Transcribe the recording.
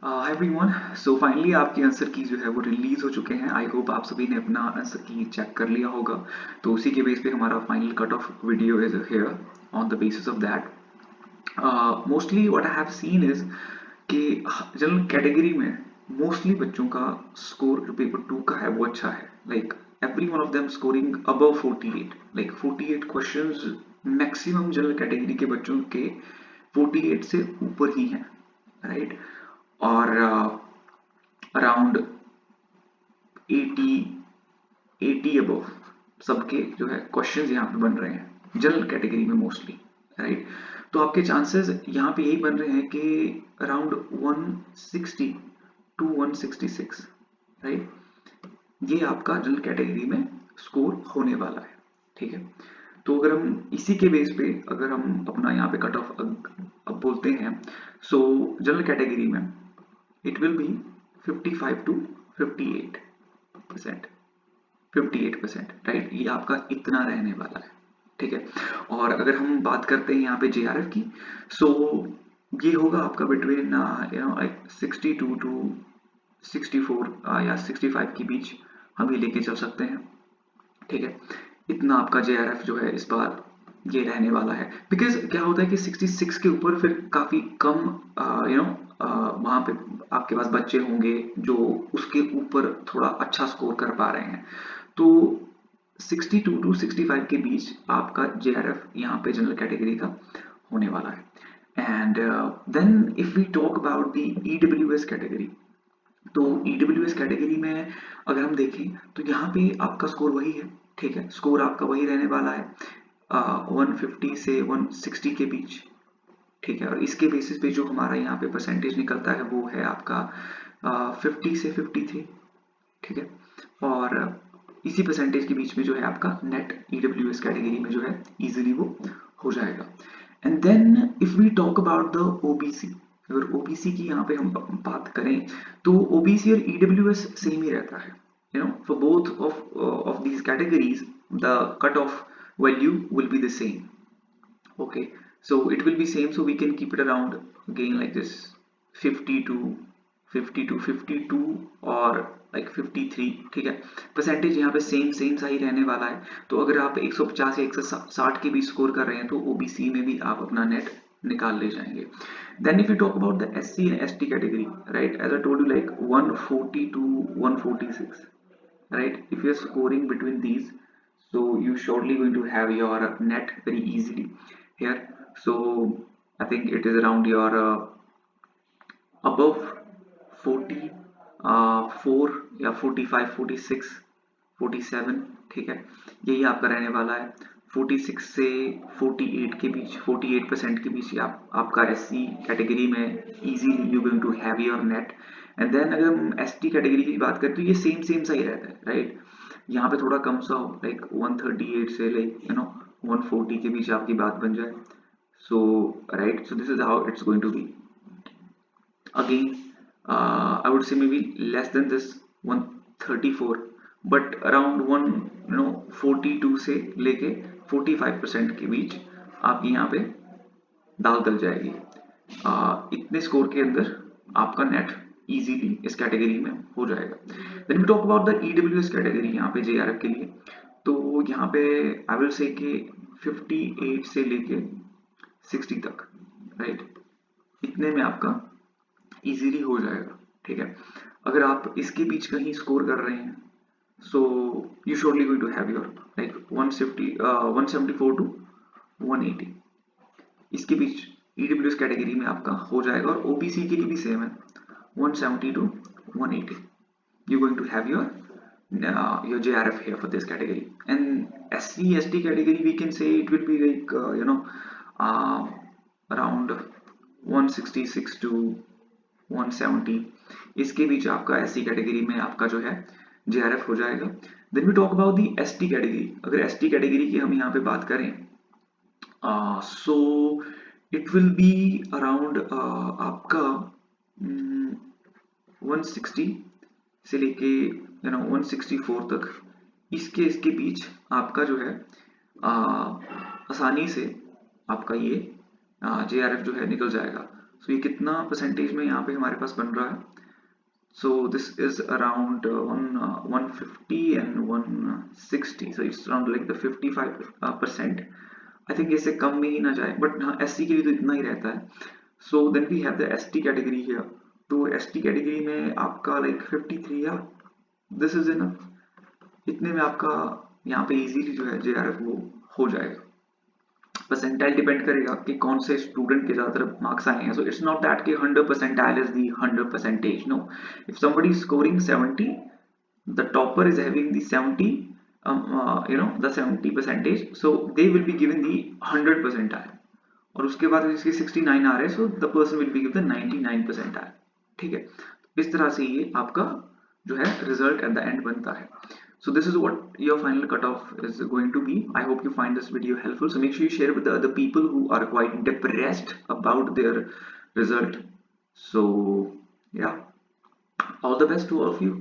Hi everyone. So finally आपके answer की जो है वो रिलीज हो चुके हैं। आई होप आप सभी ने अपना आंसर की चेक कर लिया होगा। तो उसी के बेस पे हमारा final cut off video is here. On the basis of that mostly what I have seen is कि जनरल कैटेगरी में मोस्टली बच्चों का स्कोर जो पेपर टू का है वो अच्छा है। Like every one of them scoring above 48, like 48 questions maximum general category के बच्चों के 48 से ऊपर ही हैं, राइट। और अराउंड 80 80 अबव सबके जो है क्वेश्चंस यहाँ पे बन रहे हैं जनरल कैटेगरी में मोस्टली, राइट। तो आपके चांसेस यहाँ पे यही बन रहे हैं कि अराउंड 160 टू 166, राइट। ये आपका जनरल कैटेगरी में स्कोर होने वाला है, ठीक है। तो अगर हम इसी के बेस पे अगर हम अपना यहाँ पे कट ऑफ अब बोलते हैं, सो जनरल कैटेगरी में it will be 55 to 58%, 58%, right. ये आपका इतना रहने वाला है, ठीक है। और अगर हम बात करते हैं यहाँ पे जेआरएफ की, सो ये होगा आपका बिटवीन 62 टू 64 या 65 के बीच हम ये लेके चल सकते हैं, ठीक है। इतना आपका जेआरएफ जो है इस बार ये रहने वाला है। बिकॉज क्या होता है कि 66 के ऊपर फिर काफी कम वहां पे आपके पास बच्चे होंगे जो उसके ऊपर थोड़ा अच्छा स्कोर कर पा रहे हैं। तो 62 टू 65 के बीच आपका जेआरएफ यहाँ पे जनरल कैटेगरी का होने वाला है। And then if we talk about the EWS category, तो ईडब्ल्यूएस कैटेगरी में अगर हम देखें तो यहाँ पे आपका स्कोर वही है, ठीक है। स्कोर आपका वही रहने वाला है 150 से 160 के बीच, ठीक है। और इसके बेसिस पे जो हमारा यहाँ पे परसेंटेज निकलता है वो है आपका 50 से 53, ठीक है। और इसी परसेंटेज के बीच में जो है आपका नेट ईडब्ल्यूएस कैटेगरी में जो है इजीली वो हो जाएगा। And then if we talk about the OBC, अगर ओबीसी की यहाँ पे हम बात करें तो ओबीसी और ईडब्ल्यूएस सेम ही रहता है, you know, for both of these categories the cutoff value will be the same. Okay, so it will be same, so we can keep it around again like this 50 to 52 और like 53, ठीक है। Percentage यहाँ पे same same सा ही रहने वाला है। तो अगर आप 150 या 160 के बीच स्कोर कर रहे हैं तो ओबीसी में भी आप अपना नेट निकाल ले जाएंगे। Then if you talk about the SC and ST category, right, as I told you, like 140 to 146, right. If you're scoring between these, so you surely going to have your net very easily here. So I think it is around your above 40 4 या 45 46 47, ठीक है। यही आपका रहने वाला है 46 से 48 के बीच, 48% के बीच आपका एससी कैटेगरी में easily you going to have your net. And then अगर हम एसटी कैटेगरी की बात करें तो ये सेम सेम सा ही रहता है, राइट। यहाँ पे थोड़ा कम सा हो, लाइक 138 से लाइक 140 के बीच आपकी बात बन जाए। So right, so this is how it's going to be. Again, I would say maybe less than this 134, but around 42 से लेके 45% के बीच आपकी यहाँ पे दाल गल जाएगी। इतने स्कोर के अंदर आपका नेट इजीली इस कैटेगरी में हो जाएगा। Then we talk about the EWS category यहाँ पे जेआरएफ के लिए, तो यहाँ पे आई विल से कि 58 से लेके 60 तक, राइट। इतने में आपका इजीली हो जाएगा, ठीक है। अगर आप इसके बीच कहीं स्कोर कर रहे हैं so you surely going to have your like 174 to 180, इसके बीच ईडब्ल्यूएस कैटेगरी में आपका हो जाएगा। और ओबीसी के लिए भी सेम है 170 to 180, you going to have your JRF here for this category. And SC ST category we can say it will be like around 166 to 170, इसके बीच आपका एससी कैटेगरी में आपका जो है जेआरएफ हो जाएगा। Then we talk about the ST category. अगर ST category की हम यहाँ पे बात करें so it will be around आपका 160 से लेके 164 तक, इसके बीच आपका जो है आसानी से आपका ये जेआरएफ जो है निकल जाएगा। सो ये कितना परसेंटेज में यहाँ पे हमारे पास बन रहा है? So this is around 150 and 160, so it's around like the 55%. I think इससे कम में ही ना जाए, बट हाँ SC के लिए तो इतना ही रहता है. So then we have the ST category here. तो ST category में आपका like 53, या this is enough. इतने में आपका यहाँ पे easily जो है JRF वो हो जाएगा. परसेंटाइल डिपेंड करेगा कि कौन से स्टूडेंट के ज़्यादातर मार्क्स आए हैं. सो इट्स नॉट दैट कि 100 percentile is the 100 percentage. No, if somebody is scoring 70, the topper is having the 70, the 70 percentage, so they will be given the 100 percentile. और उसके बाद इसके 69 आ रहे हैं, so the person will be given the 99 percentile. ठीक है, इस तरह से ये आपका जो है रिजल्ट एट द एंड बनता है. So this is what your final cutoff is going to be. I hope you find this video helpful. So make sure you share with the other people who are quite depressed about their result. So yeah, all the best to all of you.